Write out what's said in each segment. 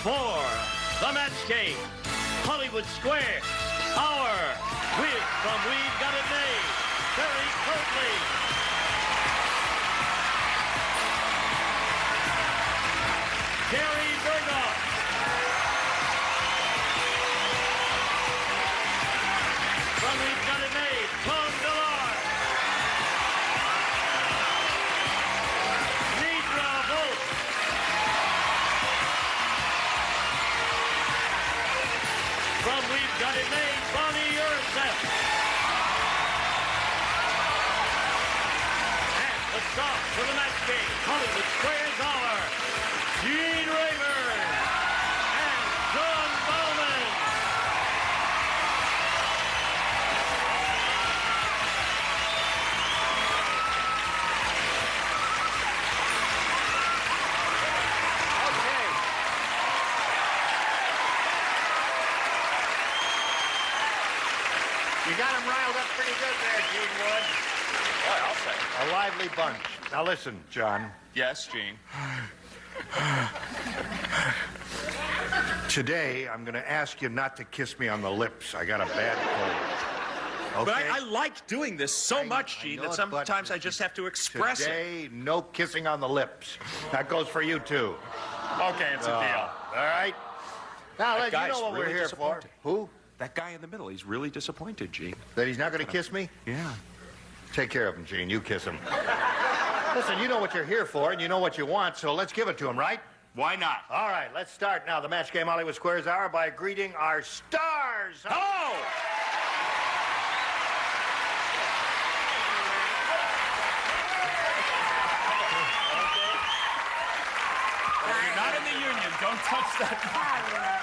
for the match game, Hollywood Square, our wig from We've Got It Made, Terry Coatley. Gary Burghoff. From We've Got It Made, Tom Millar. Nidra Volk. From We've Got It Made, Bonnie Ursef. And the star for the match game, Hollywood Square's Hour, Gene Rayburn and John Bowman. Okay. You got him riled up pretty good there, Gene Wood. Boy, I'll say. A lively bunch. Now listen, John. Yes, Gene. Today, I'm going to ask you not to kiss me on the lips. I got a bad cold. But Okay? I like doing this so much, I Gene, know that it, but sometimes I just have to express it. Today, no kissing on the lips. That goes for you, too. Okay, it's a deal. All right? Now, That you guy's know what we're really here for. disappointed. Who? That guy in the middle, he's really disappointed, Gene. That he's not going to kiss me? Yeah. Take care of him, Gene. You kiss him. Listen, you know what you're here for, and you know what you want, so let's give it to him, right? Why not? All right, let's start now the match game Hollywood Squares Hour by greeting our stars. Hello! If you're not in the union, don't touch that.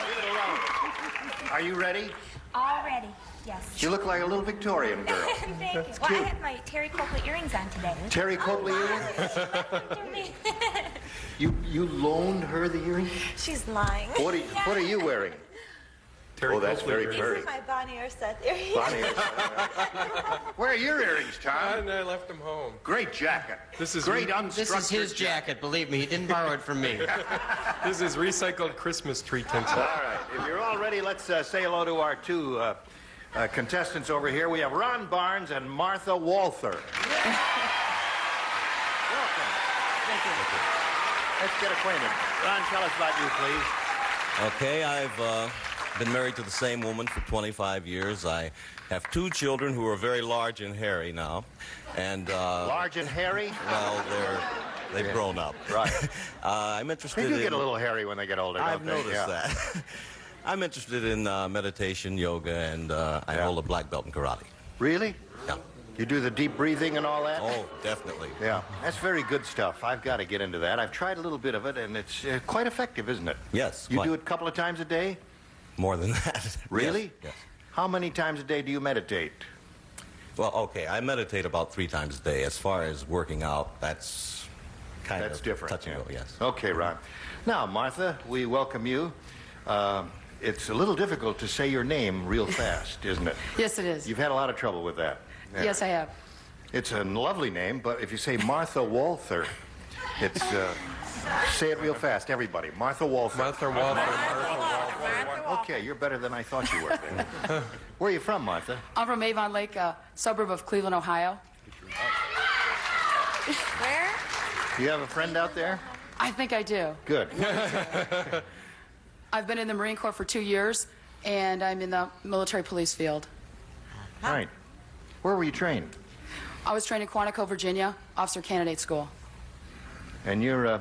Leave it alone. Are you ready? All ready, yes. You look like a little Victorian girl. Thank you. Well, I have my Terry Coakley earrings on today. Terry Coakley earrings? You loaned her the earrings? She's lying. What are you wearing? Terry that's Coakley very earrings. pretty. These are my Bonnie Ursef earrings. Bonnie. Where are your earrings, Tom? And I left them home. Great jacket. This is great unstructured. This is his jacket, believe me. He didn't borrow it from me. This is recycled Christmas tree tinsel. All right, if you're all ready, let's say hello to our two contestants over here. We have Ron Barnes and Martha Walther. Welcome. Thank you. Let's get acquainted. Ron, tell us about you, please. Okay, I've been married to the same woman for 25 years. I have two children who are very large and hairy now. And, Large and hairy? well, they've grown up. Right. I'm interested They do in... get a little hairy when they get older, I've don't they? noticed that. I'm interested in meditation, yoga, and I hold a black belt in karate. Really? Yeah. You do the deep breathing and all that? Oh, definitely. Yeah, that's very good stuff. I've got to get into that. I've tried a little bit of it, and it's quite effective, isn't it? Yes, You quite. do it a couple of times a day? More than that. Really? Yes. How many times a day do you meditate? Well, okay, I meditate about 3 times a day. As far as working out, that's kind That's of different. touch and go, yes. Okay, Ron. Now, Martha, we welcome you. It's a little difficult to say your name real fast, isn't it? Yes, it is. You've had a lot of trouble with that. Yeah. Yes, I have. It's a lovely name, but if you say Martha Walther, it's, say it real fast, everybody. Martha Walther. Martha Walther. Okay, you're better than I thought you were then. Where are you from, Martha? I'm from Avon Lake, a suburb of Cleveland, Ohio. Where? Do you have a friend out there? I think I do. Good. I've been in the Marine Corps for 2 years, and I'm in the military police field. Right. Where were you trained? I was trained in Quantico, Virginia, Officer Candidate School. And you're a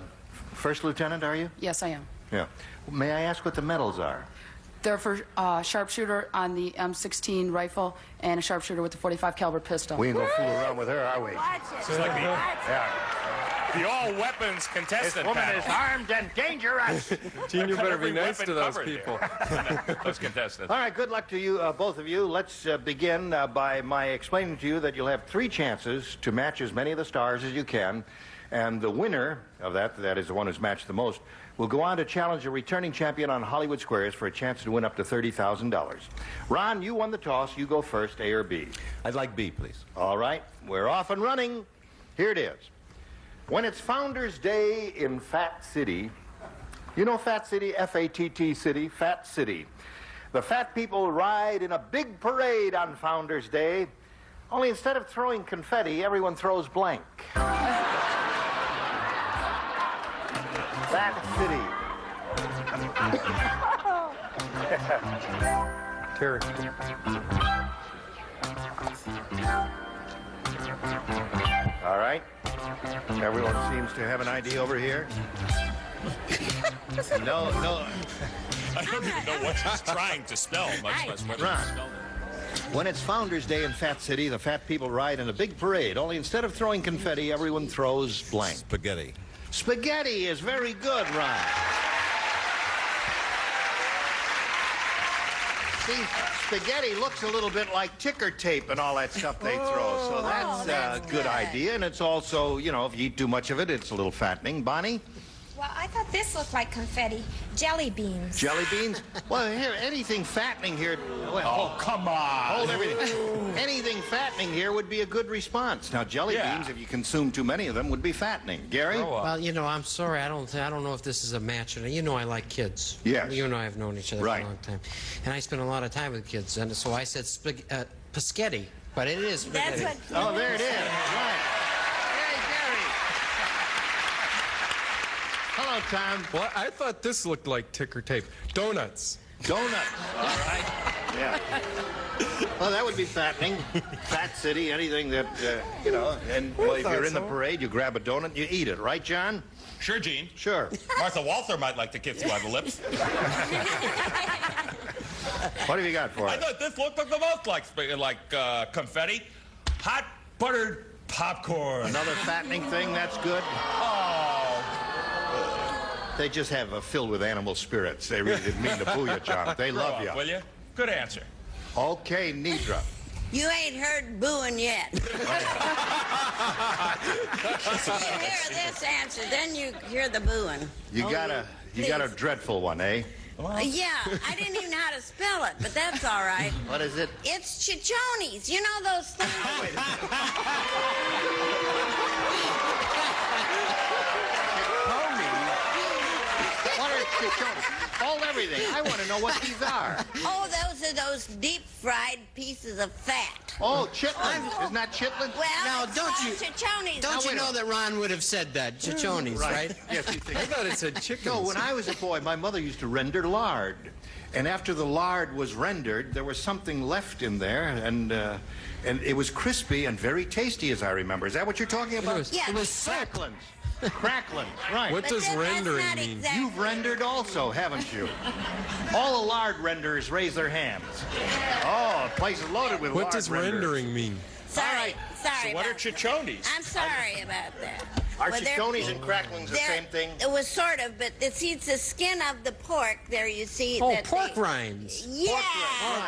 first lieutenant, are you? Yes, I am. Yeah. May I ask what the medals are? They're for sharpshooter on the M16 rifle and a sharpshooter with the .45 caliber pistol. We ain't gonna fool around with her, are we? Watch it. It's like the, Yeah. the all-weapons This contestant woman panel. is armed and dangerous. Gene, you better be Every nice weapon to those covered people. here. Those contestants. All right, good luck to you, both of you. Let's begin by my explaining to you that you'll have 3 chances to match as many of the stars as you can. And the winner of that is the one who's matched the most, will go on to challenge a returning champion on Hollywood Squares for a chance to win up to $30,000. Ron, you won the toss. You go first, A or B. I'd like B, please. All right, we're off and running. Here it is. When it's Founders Day in Fat City, You know Fat City, F-A-T-T City, Fat City. The fat people ride in a big parade on Founders Day, only instead of throwing confetti, everyone throws blank. Fat City. Terry. All right. Everyone seems to have an idea over here. No. I don't even know what she's trying to spell, much less whether Ron. to spell it. When it's Founders Day in Fat City, the fat people ride in a big parade, only instead of throwing confetti, everyone throws blank. Spaghetti. Spaghetti is very good, Ron. See, spaghetti looks a little bit like ticker tape and all that stuff they throw, so that's a good idea. And it's also, you know, if you eat too much of it, it's a little fattening. Bonnie? Well, I thought this looked like confetti. Jelly beans. Jelly beans? Well, here, anything fattening here... Well, Oh, come on. hold everything. Anything fattening here would be a good response. Now, jelly beans, if you consume too many of them, would be fattening. Gary? Well, you know, I'm sorry. I don't know if this is a match. You know I like kids. Yes. You and I have known each other for Right. a long time. And I spend a lot of time with kids. And so I said Paschetti. But it is spaghetti. That's what... Oh, there it is. Right. Hey, Gary. Hello, Tom. Well, I thought this looked like ticker tape. Donuts. Donuts. All right. Yeah. Well, that would be fattening. Fat City, anything that, you know, and well, if you're in the parade, you grab a donut and you eat it. Right, John? Sure, Gene. Sure. Martha Walther might like to kiss you on the lips. What have you got for I us? thought this looked the most like confetti. Hot buttered popcorn. Another fattening thing, that's good. Oh. They just have filled with animal spirits. They really didn't mean to fool you, John. They Grow love up, you. will you? Good answer. Okay, Nidra. You ain't heard booing yet. You hear this answer, then you hear the booing. You got a please. dreadful one, eh? Yeah, I didn't even know how to spell it, but that's all right. What is it? It's chichonis. You know those things? What are chichones? Hold everything. I want to know what these are. Oh, those are those deep-fried pieces of fat. Oh, chitlins. Isn't that chitlins? Well, Now, it's don't called you- chichonis. Don't you wait a know that Ron would have said that? Chichonis, right? Yes, you think. I thought it said chickens. No, when I was a boy, my mother used to render lard. And after the lard was rendered, there was something left in there, and it was crispy and very tasty, as I remember. Is that what you're talking about? Yeah. It was cracklins. Cracklins, right. What does But that's rendering not mean? exactly You've rendered also, haven't you? All the lard renderers raise their hands. Oh, the place is loaded with What lard does renderers. rendering mean? Sorry What are about that. chichonis? I'm sorry about that. Are Well, they're- chichonis and cracklings the they're- same thing? It was sort of, but it's the skin of the pork there you see. Oh, that pork they- rinds. Yeah.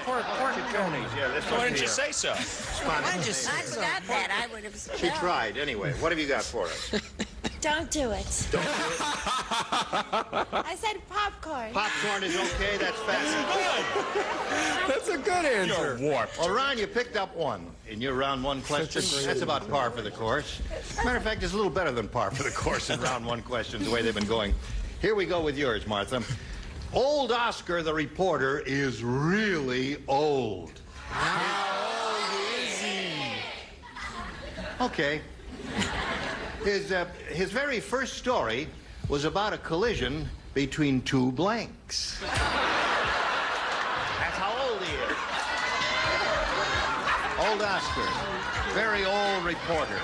Pork chichonis, yeah, this Why one didn't you here. say so? I forgot that. I would have She spelled. tried. Anyway, what have you got for us? Don't do it. Don't do it. I said popcorn. Popcorn is okay, that's fascinating. That's a good answer. You're warped. Well, Ron, you picked up one in your round one question. That's about par for the course. Matter of fact, it's a little better than par for the course in round one questions, the way they've been going. Here we go with yours, Martha. Old Oscar the reporter is really old. How old is he? Okay. His very first story was about a collision between two blanks. That's how old he is. Old Oscar. Very old reporter.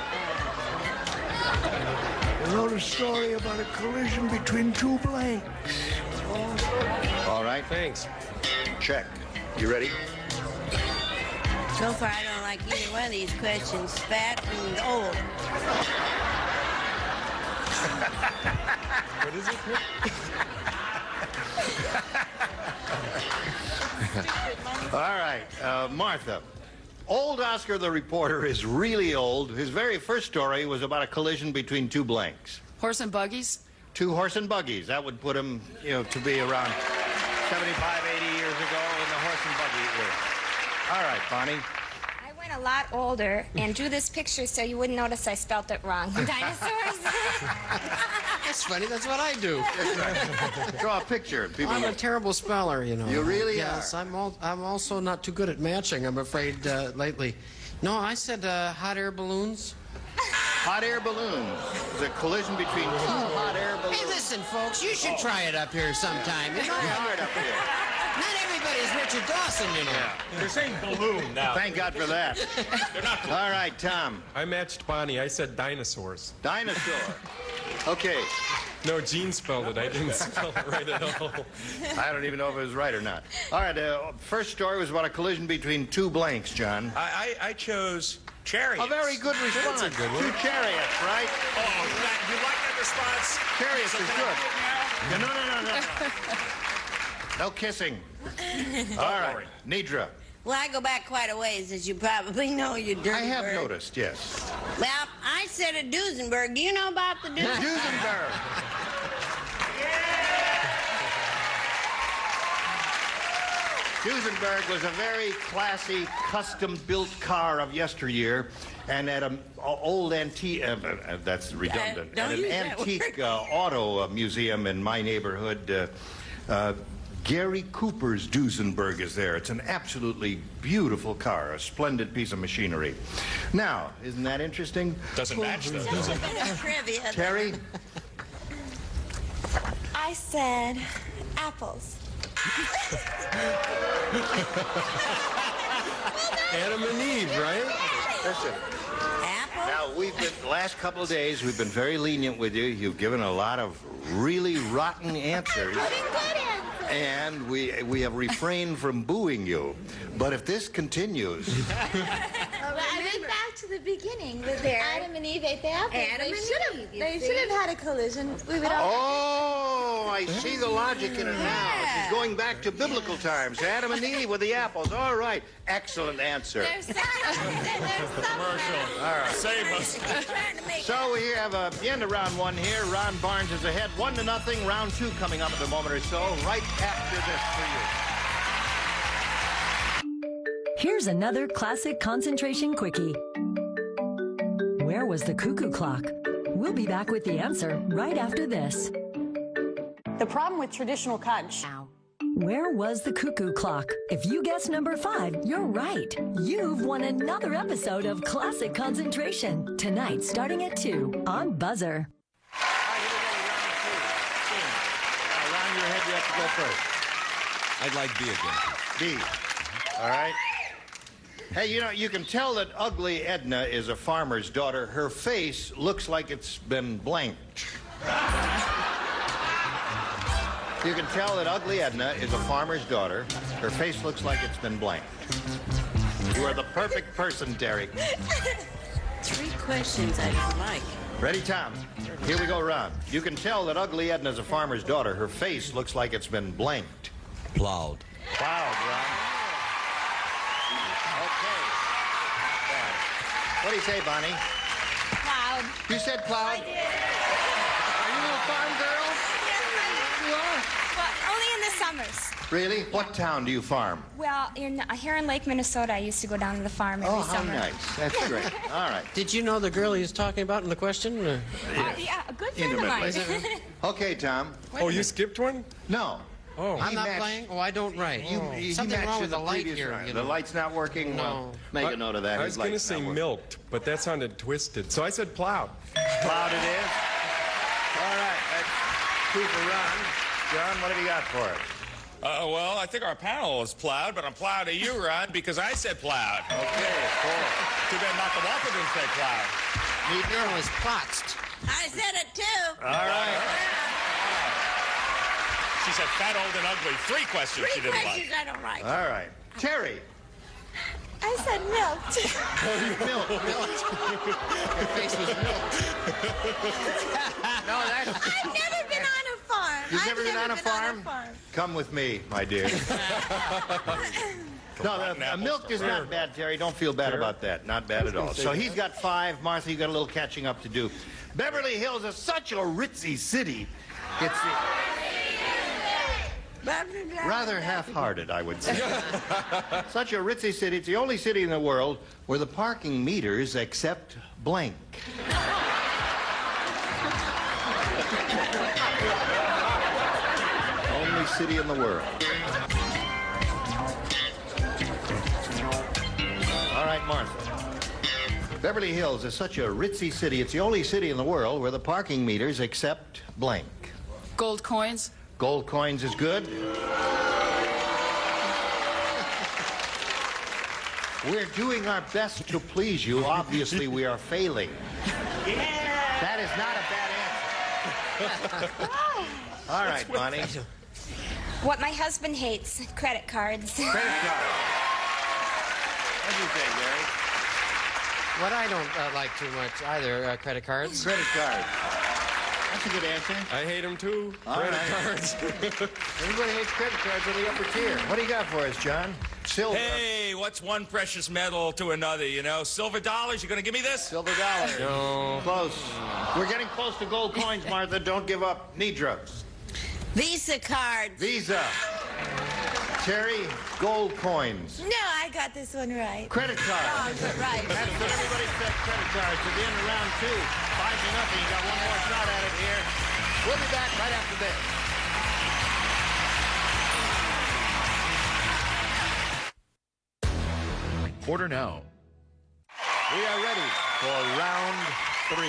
I wrote a story about a collision between two blanks. All right. Thanks. Check. You ready? So far, I don't like either one of these questions. Fat and old. What is it? All right. Martha. Old Oscar the reporter is really old. His very first story was about a collision between two blanks. Horse and buggies. Two horse and buggies. That would put him, you know, to be around 75, 80 years ago in the horse and buggy era. All right, Bonnie. I went a lot older and drew this picture so you wouldn't notice I spelt it wrong. Dinosaurs. That's funny. That's what I do. Draw a picture. People I'm a terrible speller, you know. You really yes, are. I'm also not too good at matching, I'm afraid, lately. No, I said hot air balloons. Hot air balloons. The collision between two hot air balloons. Hey, listen, folks, you should try it up here sometime. You know? Very hard up here. Not everybody's Richard Dawson, you know. They're saying balloon now. Thank God for that. All right, Tom. I matched Bonnie. I said dinosaurs. Dinosaur. Okay. No, Gene spelled it. I didn't spell it right at all. I don't even know if it was right or not. All right, first story was about a collision between two blanks, John. I chose chariots. A very good response. That's a good one. Two chariots, right? Oh, you like that response? Chariots So is can I good. do it now? No. No kissing. All right, worry. Nidra. Well, I go back quite a ways, as you probably know, you dirty I have bird. noticed, yes. Well, I said a Duesenberg. Do you know about the Duesenberg? Duesenberg. Duesenberg was a very classy, custom-built car of yesteryear, and at an old antique, that's redundant, Don't at an use that antique word. auto museum in my neighborhood, Gary Cooper's Duesenberg is there. It's an absolutely beautiful car, a splendid piece of machinery. Now, isn't that interesting? Doesn't match, though, does Just a it? bit of trivia. Terry? I said apples. Adam and Eve, right? Listen. Apple? Now, the last couple of days, we've been very lenient with you. You've given a lot of really rotten answers. And we have refrained from booing you. But if this continues... I went back to the beginning with Adam and Eve ate the apple. Adam and Eve, you They see? should have had a collision. We would all... Oh, I see the logic in it now. She's going back to biblical times. Adam and Eve with the apples. All right. Excellent answer. There's something. Commercial. All right. Save us. Trying to make So we have the end of round one here. Ron Barnes is ahead 1-0. Round two coming up in a moment or so, right after this for you. Here's another classic concentration quickie. Where was the cuckoo clock? We'll be back with the answer right after this. The problem with traditional cotton... Where was the cuckoo clock? If you guess number 5, you're right. You've won another episode of Classic Concentration. Tonight, starting at 2 on Buzzer. All right, here we go, round two. Ron, you're ahead. You have to go first. I'd like B again. B. All right. Hey, you know, you can tell that ugly Edna is a farmer's daughter. Her face looks like it's been blanked. You can tell that ugly Edna is a farmer's daughter. Her face looks like it's been blanked. You are the perfect person, Terry. 3 questions I don't like. Ready, Tom? Here we go, Ron. You can tell that ugly Edna's a farmer's daughter. Her face looks like it's been blanked. Plowed. Plowed, Ron. Okay. Not bad. What do you say, Bonnie? Cloud. You said plowed? I did. Are you a little farm girl? Yes, I am. You are? Well, only in the summers. Really? What town do you farm? Well, here in Lake Minnesota, I used to go down to the farm every Oh, how summer. nice. That's great. All right. Did you know the girl he was talking about in the question? Yeah, a good friend of mine. Okay, Tom. Oh, you skipped one? No. Oh. I'm He not matched- playing? Oh, I don't write. He Something matched wrong in with the light previous here. round. You The know. light's not working? No. Well, make a note of that. I His was going to light's say not working. milked, but that sounded twisted. So I said plowed. Plowed it is. All right. That's 2 for Ron. John, what have you got for us? Well, I think our panel is plowed, but I'm plowed at you, Ron, because I said plowed. Okay, cool. Too bad Martha Walker didn't say plowed. The girl is plotched. I said it too. All right. She said fat, old, and ugly. 3 questions she 3 didn't questions like. I don't like. All right. Terry. I said milked. Milk. Her face was milked. No, that's... I've never been on a farm. You've I've never been on a farm? Come with me, my dear. No, milk is not bad, Terry. Don't feel bad about that. Not bad at all. So he's got 5. Martha, you got a little catching up to do. Beverly Hills is such a ritzy city. It's rather half-hearted, I would say. Such a ritzy city. It's the only city in the world where the parking meters accept blank. Only city in the world. All right, Martha. Beverly Hills is such a ritzy city. It's the only city in the world where the parking meters accept blank. Gold coins. Gold coins is good. We're doing our best to please you. Obviously, we are failing. Yeah. That is not a bad answer. All right, Bonnie. What my husband hates, credit cards. Credit cards. What do you say, Gary? What I don't like too much either, credit cards. Credit cards. That's a good answer. I hate them too. Credit cards. Everybody hates credit cards on the upper tier. What do you got for us, John? Silver. Hey, what's one precious metal to another, you know? Silver dollars, you gonna give me this? Silver dollars. No. Close. We're getting close to gold coins, Martha. Don't give up. Need drugs. Visa cards. Visa. Terry, gold coins. No, I got this one right. Credit cards. Right. That's what everybody said, credit cards. At the end of round 2, 5-0. You got one more shot at it here. We'll be back right after this. Order now. We are ready for round 3.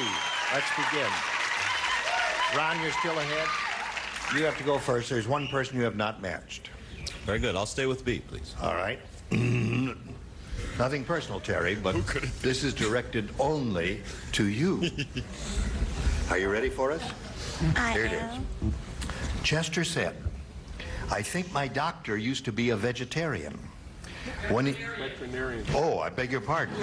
Let's begin. Ron, you're still ahead. You have to go first. There's one person you have not matched. Very good. I'll stay with B, please. All right. Nothing personal, Terry, but this is directed only to you. Are you ready for us? Here it is. Chester said, I think my doctor used to be a vegetarian. When he... Veterinarian. Oh, I beg your pardon.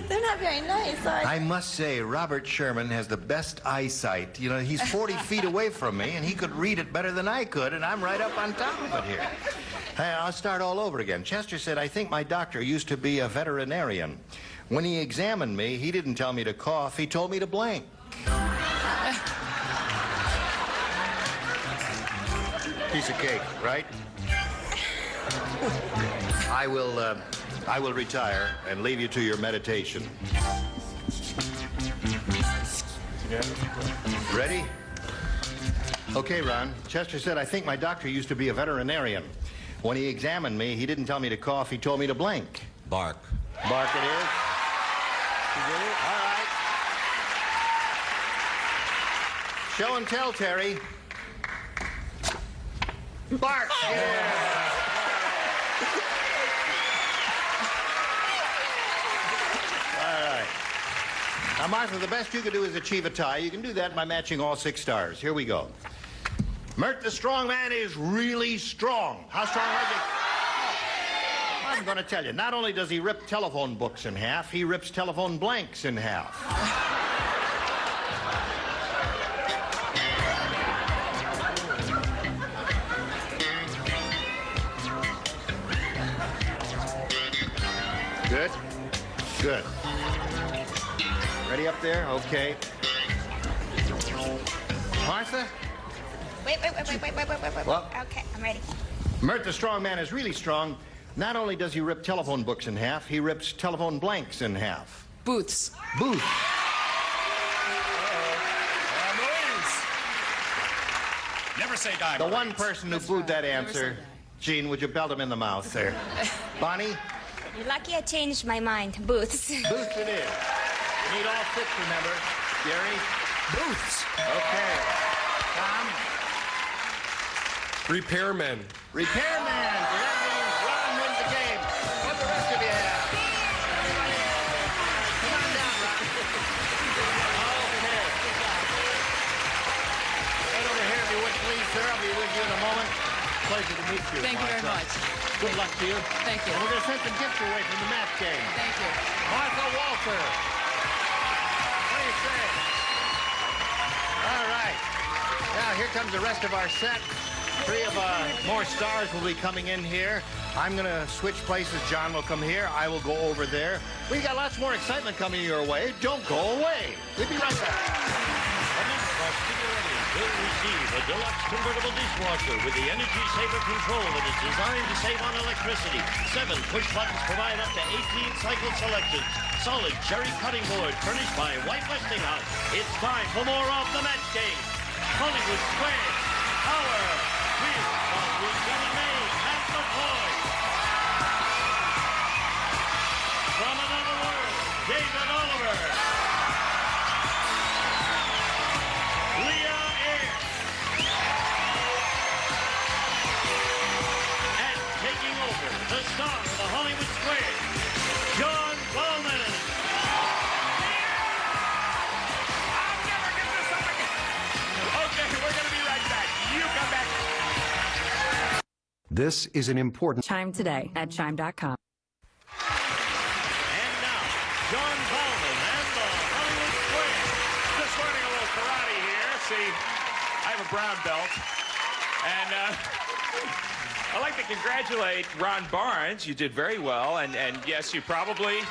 They're not very nice, are they? I must say, Robert Sherman has the best eyesight. You know, he's 40 feet away from me, and he could read it better than I could, and I'm right up on top of it here. Hey, I'll start all over again. Chester said, I think my doctor used to be a veterinarian. When he examined me, he didn't tell me to cough. He told me to blank. Piece of cake, right? I will retire and leave you to your meditation. Ready? Okay, Ron. Chester said, I think my doctor used to be a veterinarian. When he examined me, he didn't tell me to cough. He told me to blank. Bark. Bark it is. You did it? All right. Show and tell, Terry. Bark. Yeah. Now, Martha, the best you can do is achieve a tie. You can do that by matching all 6 stars. Here we go. Mert the strong man is really strong. How strong is he? I'm going to tell you. Not only does he rip telephone books in half, he rips telephone blanks in half. Good. Good. Ready up there? Okay. Martha? Wait. What? Okay, I'm ready. Mert the strong man is really strong. Not only does he rip telephone books in half, he rips telephone blanks in half. Booths. Booth. Never say die. The one person who booed that answer, Gene, would you belt him in the mouth there? Bonnie? You're lucky I changed my mind. Booths. Booths it is. You need all 6, remember. Gary? Booths. Okay. Tom? Repairmen. Repairman. So that means Ron wins the game. What the rest of you have? Come on down, Ron. Okay. Right over here, if you would, please, sir. I'll be with you in a moment. Pleasure to meet you. Thank you very much. Good luck to you. Thank you. And we're going to send some gifts away from the match game. Thank you. Martha Walter. What do you say? All right. Now, here comes the rest of our set. 3 of more stars will be coming in here. I'm going to switch places. John will come here. I will go over there. We've got lots more excitement coming your way. Don't go away. We'll be right back. will receive a deluxe convertible dishwasher with the energy saver control that is designed to save on electricity. 7 push buttons provide up to 18 cycle selections. Solid cherry cutting board furnished by White Westinghouse. It's time for more of the match game. Hollywood Square, Power, with Billy May and McCoy. From another world, David Oliver. Leah Ayres. And taking over, the star of the Hollywood Square, John Bowman. I'll never get this up again. Okay, we're going to be right back. You come back. This is an important Chime today at chime.com. And now, John Bowman and the Hollywood Square. Just learning a little karate here. See, I have a brown belt. And I'd like to congratulate Ron Barnes. You did very well. And yes, you probably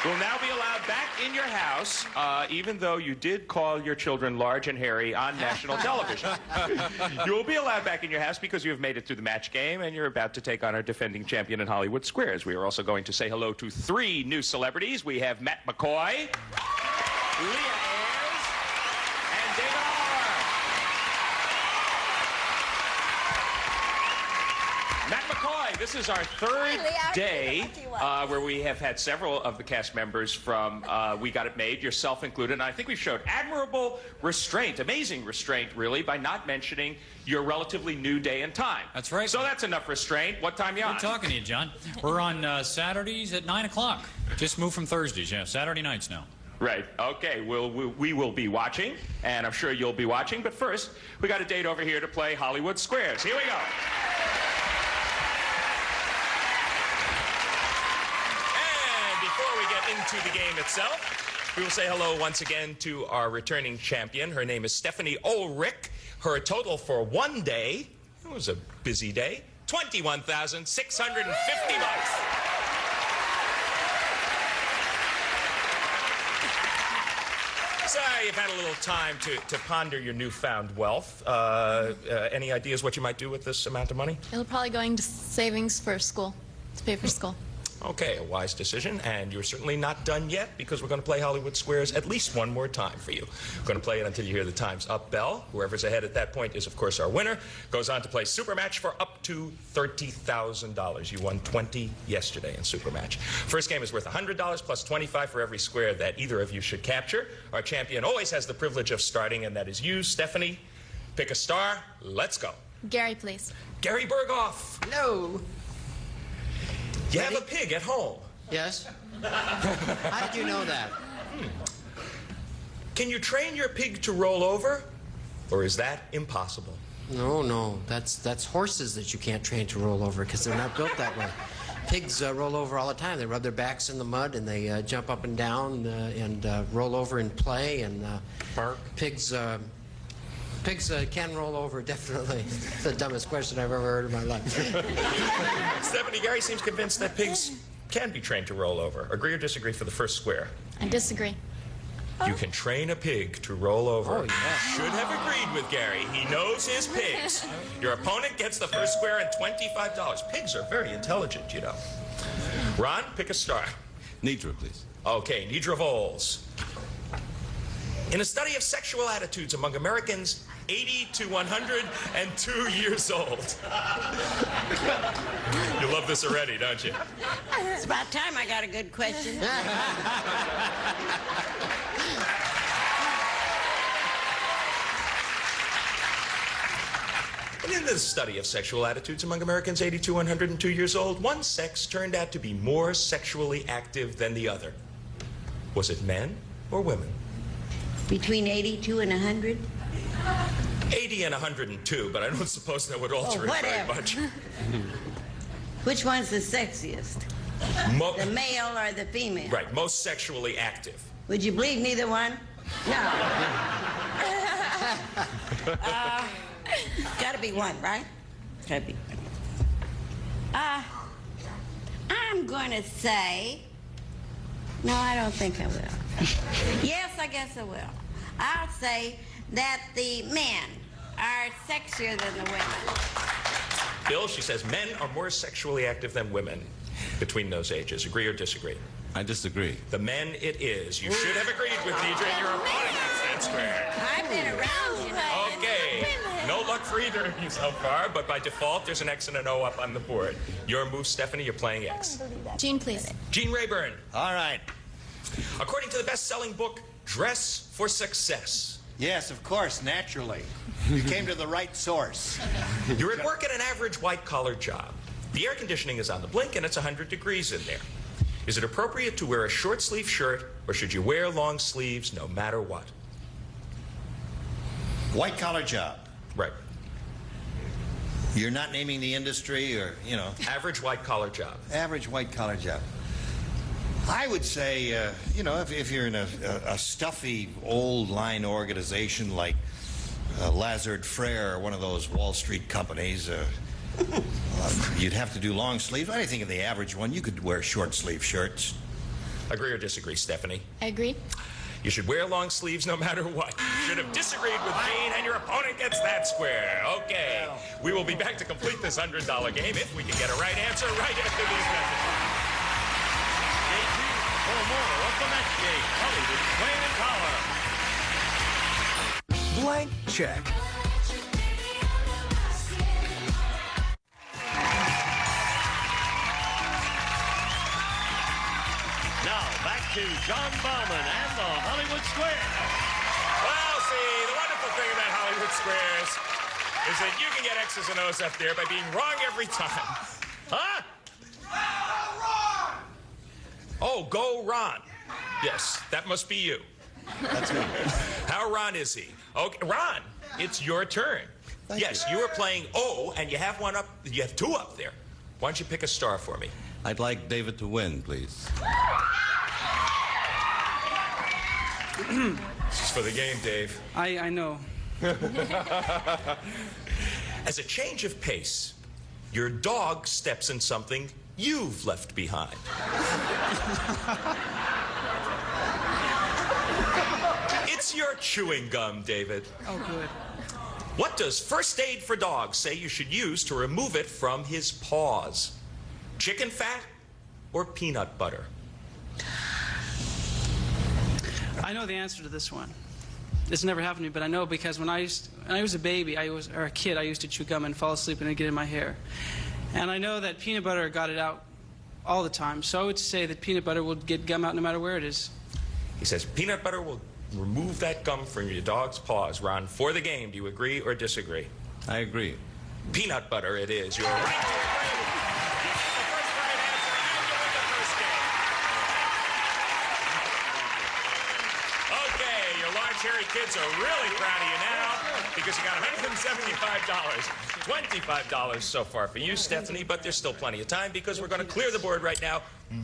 will now be allowed back in your house, even though you did call your children large and hairy on national television. You will be allowed back in your house because you have made it through the match game, and you're about to take on our defending champion in Hollywood Squares. We are also going to say hello to 3 new celebrities. We have Matt McCoy, Leah Ayres, and David Oliver. Matt McCoy, this is our third day where we have had several of the cast members from We Got It Made, yourself included, and I think we've showed admirable restraint, amazing restraint, really, by not mentioning your relatively new day and time. That's right. So that's enough restraint. What time you on? Good talking to you, John. We're on Saturdays at 9 o'clock. Just moved from Thursdays, yeah. Saturday nights now. Right. Okay. We will be watching, and I'm sure you'll be watching. But first, we got a date over here to play Hollywood Squares. Here we go. Into the game itself, we will say hello once again to our returning champion. Her name is Stephanie Ulrich. Her total for one day, it was a busy day, $21,650. So you've had a little time to ponder your newfound wealth. Any ideas what you might do with this amount of money? It'll probably go into savings for school, to pay for school. Okay, a wise decision, and you're certainly not done yet because we're going to play Hollywood Squares at least one more time for you. We're going to play it until you hear the time's up bell. Whoever's ahead at that point is, of course, our winner. Goes on to play Super Match for up to $30,000. You won 20 yesterday in Super Match. First game is worth $100 plus 25 for every square that either of you should capture. Our champion always has the privilege of starting, and that is you, Stephanie. Pick a star. Let's go. Gary, please. Gary Berghoff. No. You have a pig at home. Yes. How did you know that? Can you train your pig to roll over, or is that impossible? No. That's horses that you can't train to roll over because they're not built that way. Pigs roll over all the time. They rub their backs in the mud and they jump up and down and roll over and play and bark. Pigs can roll over, definitely. It's the dumbest question I've ever heard in my life. Stephanie, Gary seems convinced that pigs can be trained to roll over. Agree or disagree for the first square? I disagree. You can train a pig to roll over. Oh, yeah. Should have agreed with Gary. He knows his pigs. Your opponent gets the first square and $25. Pigs are very intelligent, you know. Ron, pick a star. Nidra, please. Okay, Nidra Voles. In a study of sexual attitudes among Americans 80 to 102 years old. You love this already, don't you? It's about time I got a good question. And in this study of sexual attitudes among Americans 80 to 102 years old, one sex turned out to be more sexually active than the other. Was it men or women? Between 82 and 100? 80 and 102, but I don't suppose that would alter it very much. Which one's the sexiest? The male or the female? Right, most sexually active. Would you believe neither one? No. Gotta be one, right? Gotta be one. I'm gonna say... No, I don't think I will. Yes, I guess I will. I'll say that the men are sexier than the women. Bill, she says men are more sexually active than women between those ages. Agree or disagree? I disagree. The men it is. You should have agreed with Deidre and your opponent gets that square. I've been around, you know. Okay. No luck for either of you so far, but by default, there's an X and an O up on the board. Your move, Stephanie, you're playing X. Jean, please. Gene Rayburn. All right. According to the best-selling book, Dress for Success. Yes, of course, naturally. You came to the right source. You're at work at an average white-collar job. The air conditioning is on the blink, and it's 100 degrees in there. Is it appropriate to wear a short-sleeve shirt, or should you wear long sleeves no matter what? White-collar job. Right. You're not naming the industry or, you know. Average white-collar job. Average white-collar job. I would say, you know, if you're in a stuffy old line organization like Lazard Frere or one of those Wall Street companies, you'd have to do long sleeves. I think of the average one, you could wear short sleeve shirts. Agree or disagree, Stephanie? I agree. You should wear long sleeves no matter what. You should have disagreed with Gene, and your opponent gets that square. Okay. We will be back to complete this $100 game if we can get a right answer right after these messages. Stay tuned for more of the match game, Hollywood Square Power. Blank check. Now, back to John Bauman and the Hollywood Square. Well, see, the wonderful thing about Hollywood Squares is that you can get X's and O's up there by being wrong every time. Huh? Oh, go Ron. Yes, that must be you. That's me. How Ron is he? Okay, Ron, it's your turn. Yes, you are playing O, and you have one up. You have two up there. Why don't you pick a star for me? I'd like David to win, please. This is for the game, Dave. I know. As a change of pace, your dog steps in something you've left behind. It's your chewing gum, David. Oh, good. What does First Aid for Dogs say you should use to remove it from his paws? Chicken fat or peanut butter? I know the answer to this one. This never happened to me, but I know because when I was a baby, or a kid, I used to chew gum and fall asleep and it'd get in my hair. And I know that peanut butter got it out all the time. So I would say that peanut butter will get gum out no matter where it is. He says peanut butter will remove that gum from your dog's paws. Ron, for the game, do you agree or disagree? I agree. Peanut butter it is. You're right to agree. You get the first right answer and you win the first game. Okay, your large hairy kids are really proud of you now because you got $175. $25 so far for you, Stephanie, but there's still plenty of time because we're going to clear the board right now.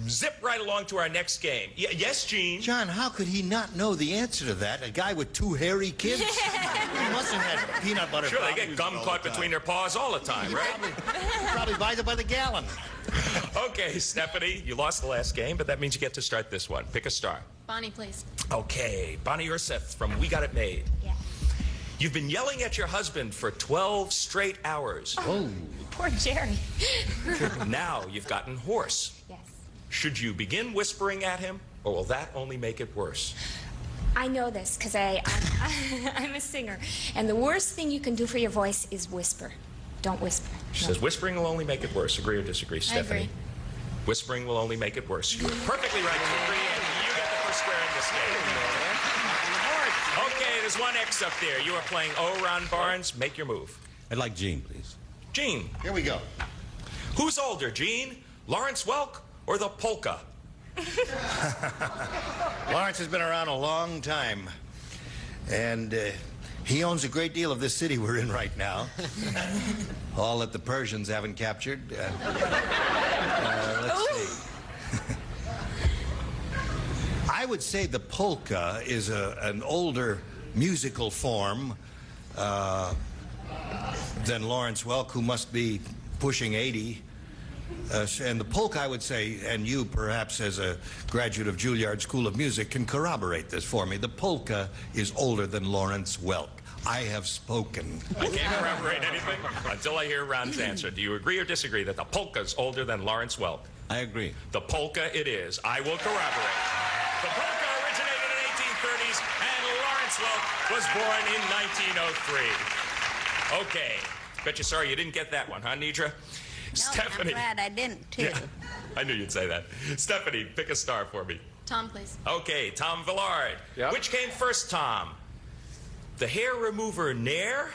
Zip right along to our next game. Yes, Gene? John, how could he not know the answer to that? A guy with two hairy kids? He must have had peanut butter. Sure, they get gum caught between their paws all the time, right? Probably buys it by the gallon. Okay, Stephanie, you lost the last game, but that means you get to start this one. Pick a star. Bonnie, please. Okay, Bonnie Urseth from We Got It Made. Yeah. You've been yelling at your husband for 12 straight hours. Oh, poor Jerry. Now you've gotten hoarse. Yes. Should you begin whispering at him, or will that only make it worse? I know this because I'm a singer. And the worst thing you can do for your voice is whisper. Don't whisper. She says whispering will only make it worse. Agree or disagree, Stephanie? I agree. Whispering will only make it worse. You're perfectly right to agree, and you get the first square in this game. Okay, there's one X up there. You are playing O. Ron Barnes. Make your move. I'd like Gene, please. Gene. Here we go. Who's older, Gene? Lawrence Welk or the polka? Lawrence has been around a long time, and he owns a great deal of this city we're in right now. All that the Persians haven't captured. Let's see. I would say the polka is an older musical form than Lawrence Welk, who must be pushing 80. And the polka, I would say, and you perhaps as a graduate of Juilliard School of Music can corroborate this for me. The polka is older than Lawrence Welk. I have spoken. I can't corroborate anything until I hear Ron's answer. Do you agree or disagree that the polka's older than Lawrence Welk? I agree. The polka it is. I will corroborate. The polka originated in the 1830s, and Lawrence Welk was born in 1903. Okay. Bet you're sorry you didn't get that one, huh, Nidra? No, Stephanie. I'm glad I didn't, too. Yeah, I knew you'd say that. Stephanie, pick a star for me. Tom, please. Okay, Tom Villard. Yep. Which came first, Tom? The hair remover Nair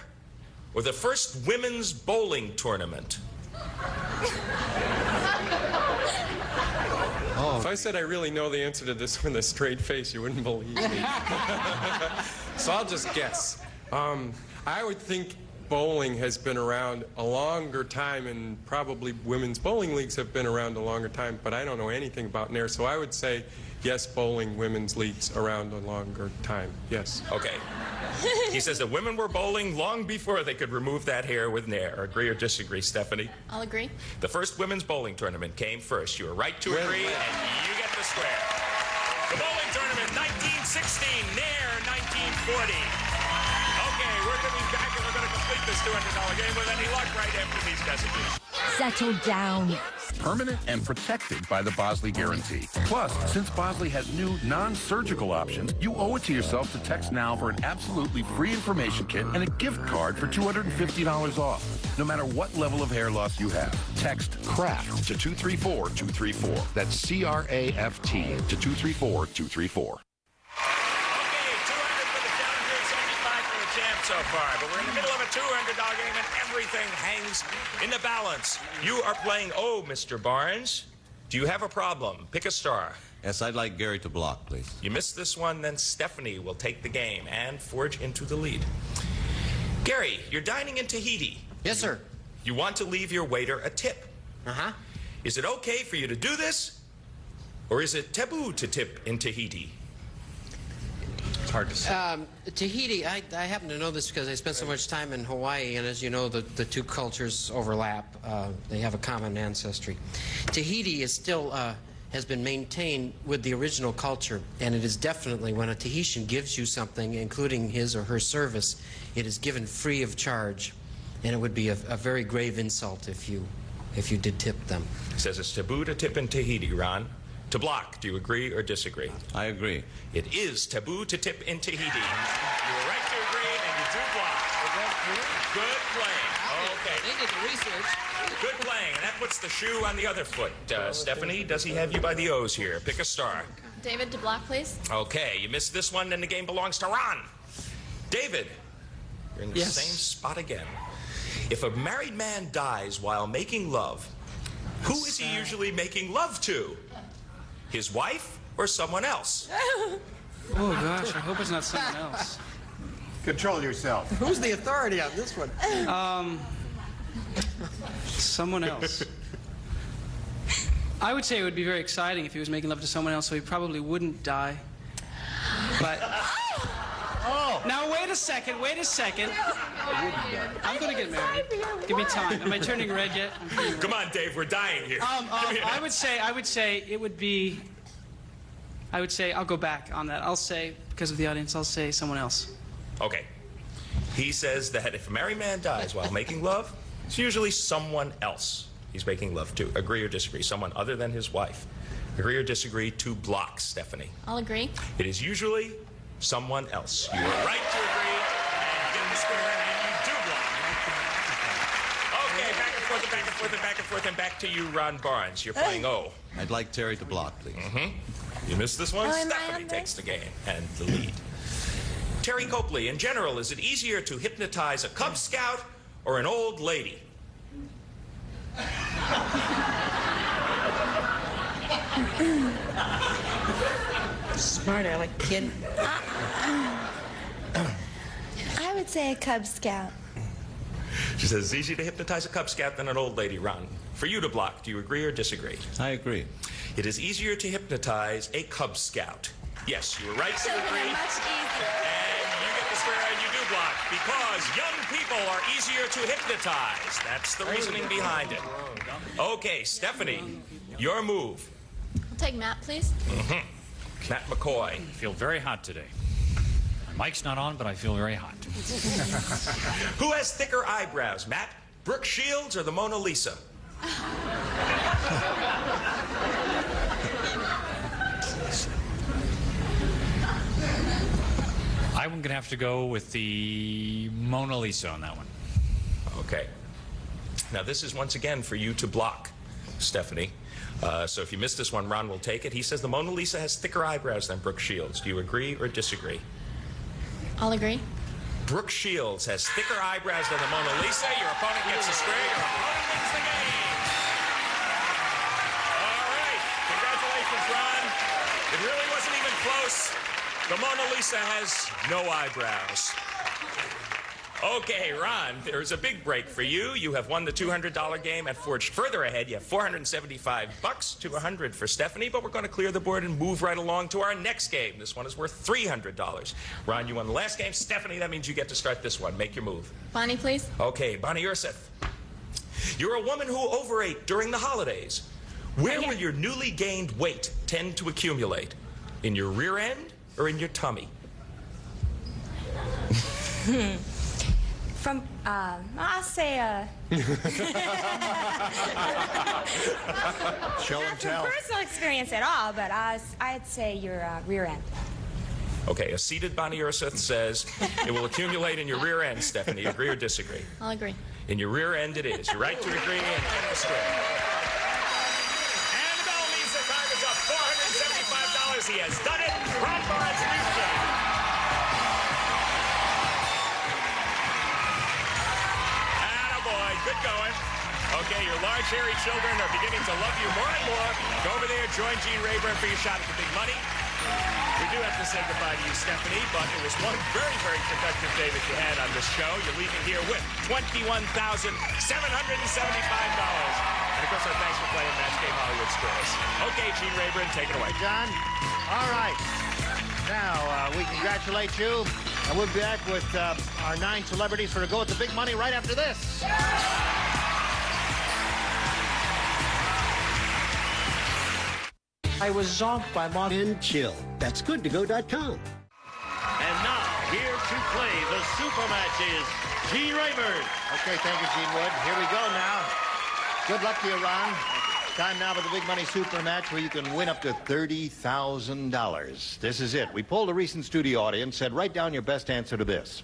or the first women's bowling tournament? Oh. If I said I really know the answer to this with a straight face, you wouldn't believe me. So I'll just guess. I would think bowling has been around a longer time, and probably women's bowling leagues have been around a longer time, but I don't know anything about Nair, so I would say yes, bowling women's leagues around a longer time. Yes. Okay. He says that women were bowling long before they could remove that hair with Nair. Agree or disagree, Stephanie? I'll agree. The first women's bowling tournament came first. You were right to agree, and you get the square. The bowling tournament, 1916, Nair, 1940. Okay, we're coming back, and we're going to complete this $200 game with any luck right after these messages. Settle down. Permanent and protected by the Bosley Guarantee. Plus, since Bosley has new non-surgical options, you owe it to yourself to text now for an absolutely free information kit and a gift card for $250 off, no matter what level of hair loss you have. Text CRAFT to 234-234. That's C-R-A-F-T to 234-234. So far, but we're in the middle of a $200 game and everything hangs in the balance. You are playing Mr. Barnes. Do you have a problem? Pick a star. Yes, I'd like Gary to block, please. You miss this one, then Stephanie will take the game and forge into the lead. Gary, you're dining in Tahiti. Yes, sir. You want to leave your waiter a tip. Uh-huh. Is it okay for you to do this? Or is it taboo to tip in Tahiti? It's hard to say. Tahiti, I happen to know this because I spent so much time in Hawaii, and as you know, the two cultures overlap. They have a common ancestry. Tahiti is still has been maintained with the original culture, and it is definitely, when a Tahitian gives you something, including his or her service, it is given free of charge, and it would be a very grave insult if you did tip them. It says it's taboo to tip in Tahiti, Ron. To block, do you agree or disagree? I agree. It is taboo to tip in Tahiti. You were right to agree, and you do block. Good playing. Okay. They did the research. Good playing. And that puts the shoe on the other foot. Stephanie, does he have you by the O's here? Pick a star. David, to block, please. Okay, you missed this one, then the game belongs to Ron. David, you're in the Yes. same spot again. If a married man dies while making love, who is he usually making love to? His wife or someone else? Oh, gosh, I hope it's not someone else. Control yourself. Who's the authority on this one? Someone else. I would say it would be very exciting if he was making love to someone else, so he probably wouldn't die. But... Now, wait a second. I'm going to get married. Give me time. Am I turning red yet? Come on, Dave, we're dying here. I would say it would be... I'll go back on that. I'll say, because of the audience, I'll say someone else. Okay. He says that if a married man dies while making love, it's usually someone else he's making love to. Agree or disagree? Someone other than his wife. Agree or disagree to block, Stephanie? I'll agree. It is usually someone else. You are right to agree, and you get the square, and you do block. Okay, back and forth, and back and forth, and back and forth, and back to you, Ron Barnes. You're playing O. I'd like Terry to block, please. You missed this one? Oh, am I Stephanie on takes the game and the lead. Terry Copley, in general, is it easier to hypnotize a Cub Scout or an old lady? Smart aleck kid. I would say a Cub Scout. She says it's easier to hypnotize a Cub Scout than an old lady, Ron. For you to block, do you agree or disagree? I agree. It is easier to hypnotize a Cub Scout. Yes, you were right to agree. Much easier. And you get the square and you do block because young people are easier to hypnotize. That's the reasoning behind it. Okay, Stephanie, your move. I'll take Matt, please. Matt McCoy. I feel very hot today. Mic's not on, but I feel very hot. Who has thicker eyebrows, Matt? Brooke Shields or the Mona Lisa? I'm going to have to go with the Mona Lisa on that one. Okay. Now, this is once again for you to block, Stephanie. So if you miss this one, Ron will take it. He says the Mona Lisa has thicker eyebrows than Brooke Shields. Do you agree or disagree? I'll agree. Brooke Shields has thicker eyebrows than the Mona Lisa. Your opponent gets a square. Your opponent wins the game. All right. Congratulations, Ron. It really wasn't even close. The Mona Lisa has no eyebrows. Okay, Ron, there's a big break for you. You have won the $200 game and forged further ahead. You have $475 to $100 for Stephanie, but we're going to clear the board and move right along to our next game. This one is worth $300. Ron, you won the last game. Stephanie, that means you get to start this one. Make your move. Bonnie, please. Okay, Bonnie Urseth. You're a woman who overate during the holidays. Where will your newly gained weight tend to accumulate? In your rear end or in your tummy? From, I'll say, Show and not tell. from personal experience at all, but I'd say your rear end. Okay, a seated Bonnie Urseth says it will accumulate in your rear end, Stephanie. Agree or disagree? I'll agree. In your rear end it is. You're right to agree and get the square. And the bell means the time is up. $475. He has done it. Ron Barnes leads the game. Attaboy. Good going. Okay, your large, hairy children are beginning to love you more and more. Go over there, join Gene Rayburn for your shot at the big money. We do have to say goodbye to you, Stephanie, but it was one very, very productive day that you had on this show. You're leaving here with $21,775. And, of course, our thanks for playing Match Game Hollywood Squares. Okay, Gene Rayburn, take it away. John. All right. Now, we congratulate you, and we'll be back with our 9 celebrities for a go at the big money right after this. I was zonked by Martin Chill. That's goodtogo.com. And now, here to play the super match is Gene Rayburn. Okay, thank you, Gene Wood. Here we go now. Good luck to you, Ron. Time now for the big money super match where you can win up to $30,000. This is it. We polled a recent studio audience, said write down your best answer to this.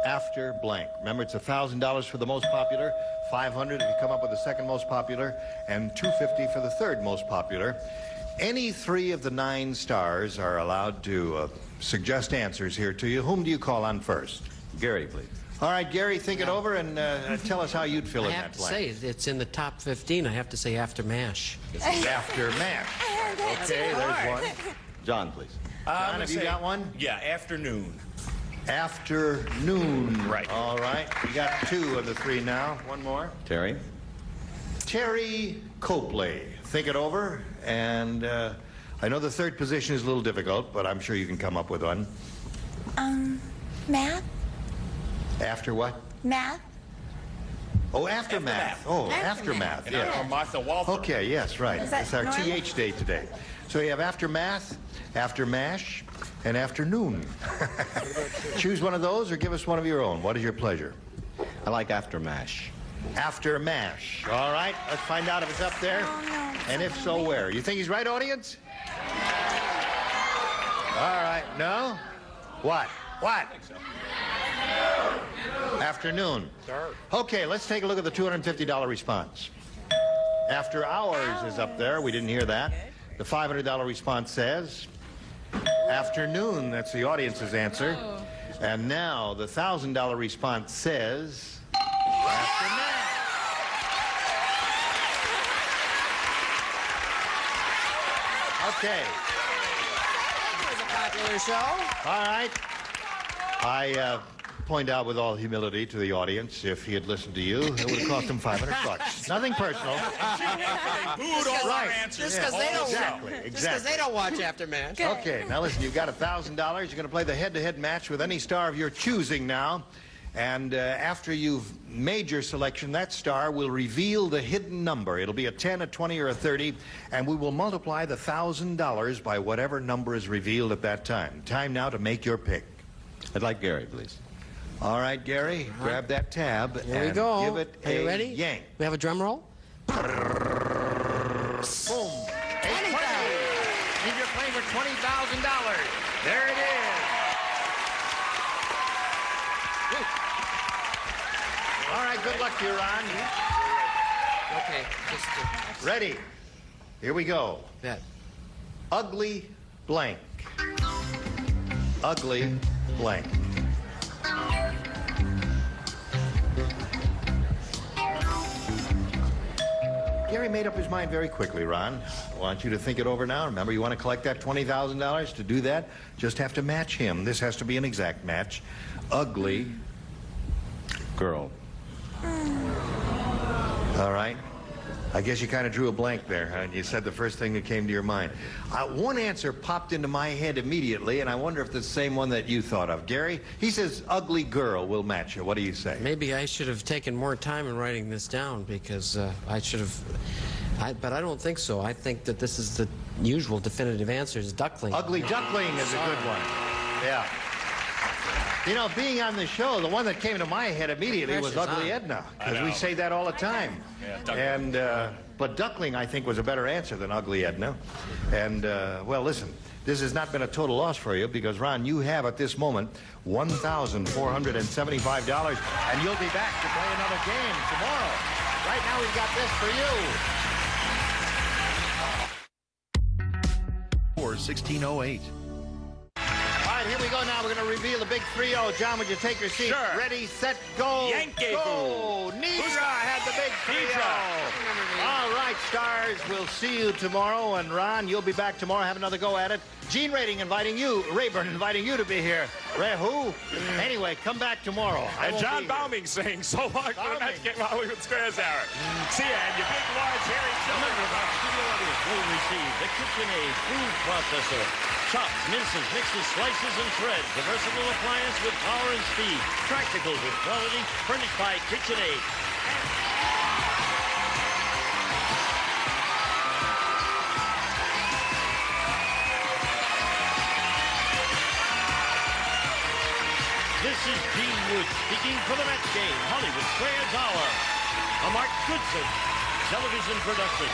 After blank. Remember, it's $1,000 for the most popular, $500 if you come up with the second most popular, and $250 for the third most popular. Any 3 of the 9 stars are allowed to suggest answers here to you. Whom do you call on first? Gary, please. All right, Gary, think it over and tell us how you'd fill in that blank. I have to say, it's in the top 15. I have to say After MASH. After MASH. Okay, there's one. John, please. John, have you got one? Yeah, afternoon. Afternoon. Right. All right. We got 2 of the 3 now. One more. Terry. Terry Copley. Think it over. And I know the third position is a little difficult, but I'm sure you can come up with one. Math? After what? Math? Oh, aftermath. Oh, aftermath. And Yeah. Martha Walther. Okay, yes, right. Is that It's our normal? TH day today. So you have aftermath, after MASH, and afternoon. Choose one of those or give us one of your own. What is your pleasure? I like After MASH. After MASH. All right, let's find out if it's up there. Oh, no. And if so, where? You think he's right, audience? All right, no? What? What? Afternoon. Okay, let's take a look at the $250 response. After Hours is up there. We didn't hear that. The $500 response says afternoon. That's the audience's answer. And now the $1,000 response says aftermath. Okay. That was a popular show. All right. I point out with all humility to the audience, if he had listened to you, it would have cost him $500. Nothing personal. Booed all our answers. Just because they don't Exactly. Just because they don't watch After MASH. Okay, now listen, you've got $1,000. You're going to play the head-to-head match with any star of your choosing now. And after you've made your selection, that star will reveal the hidden number. It'll be a 10, a 20, or a 30, and we will multiply the $1,000 by whatever number is revealed at that time. Time now to make your pick. I'd like Gary, please. All right, Gary, grab that tab Here we and go. give it Are you a ready? yank. We have a drum roll. Boom. 820. Means you're playing for $20,000. There it is. Woo. All right, good luck to you, Ron. Okay, just Ready? Here we go. bet. Ugly blank. Ugly blank. Gary made up his mind very quickly, Ron. I want you to think it over now. Remember, you want to collect that $20,000. To do that, just have to match him. This has to be an exact match. Ugly girl. All right. I guess you kind of drew a blank there, huh? You said the first thing that came to your mind. One answer popped into my head immediately, and I wonder if it's the same one that you thought of. Gary, he says ugly girl will match it. What do you say? Maybe I should have taken more time in writing this down because I should have. But I don't think so. I think that this is the usual definitive answer is duckling. Ugly duckling is a good one. Yeah. You know, being on the show, the one that came to my head immediately was Ugly Edna, because we say that all the time. And but duckling, I think, was a better answer than Ugly Edna. And well, listen, this has not been a total loss for you because Ron, you have at this moment $1,475, and you'll be back to play another game tomorrow. Right now, we've got this for you. 1608. All right, here we go now. We're going to reveal the big 3-0. John, would you take your seat? Sure. Ready, set, go. Yankee go. Nidra had the big 3-0. All right, stars, we'll see you tomorrow. And Ron, you'll be back tomorrow. Have another go at it. Gene Rating inviting you. Rayburn inviting you to be here. Ray, who? Anyway, come back tomorrow. And John Bauming saying so long for the next game Hollywood Squares Hour. See ya, and your big, large, hairy children. Members of our studio audience will receive the KitchenAid food processor. Chops, minces, mixes, slices, and shreds. A versatile appliance with power and speed. Practical with quality. Furnished by KitchenAid. This is Gene Wood speaking for the next game, Hollywood Squares Hour. A Mark Goodson television production.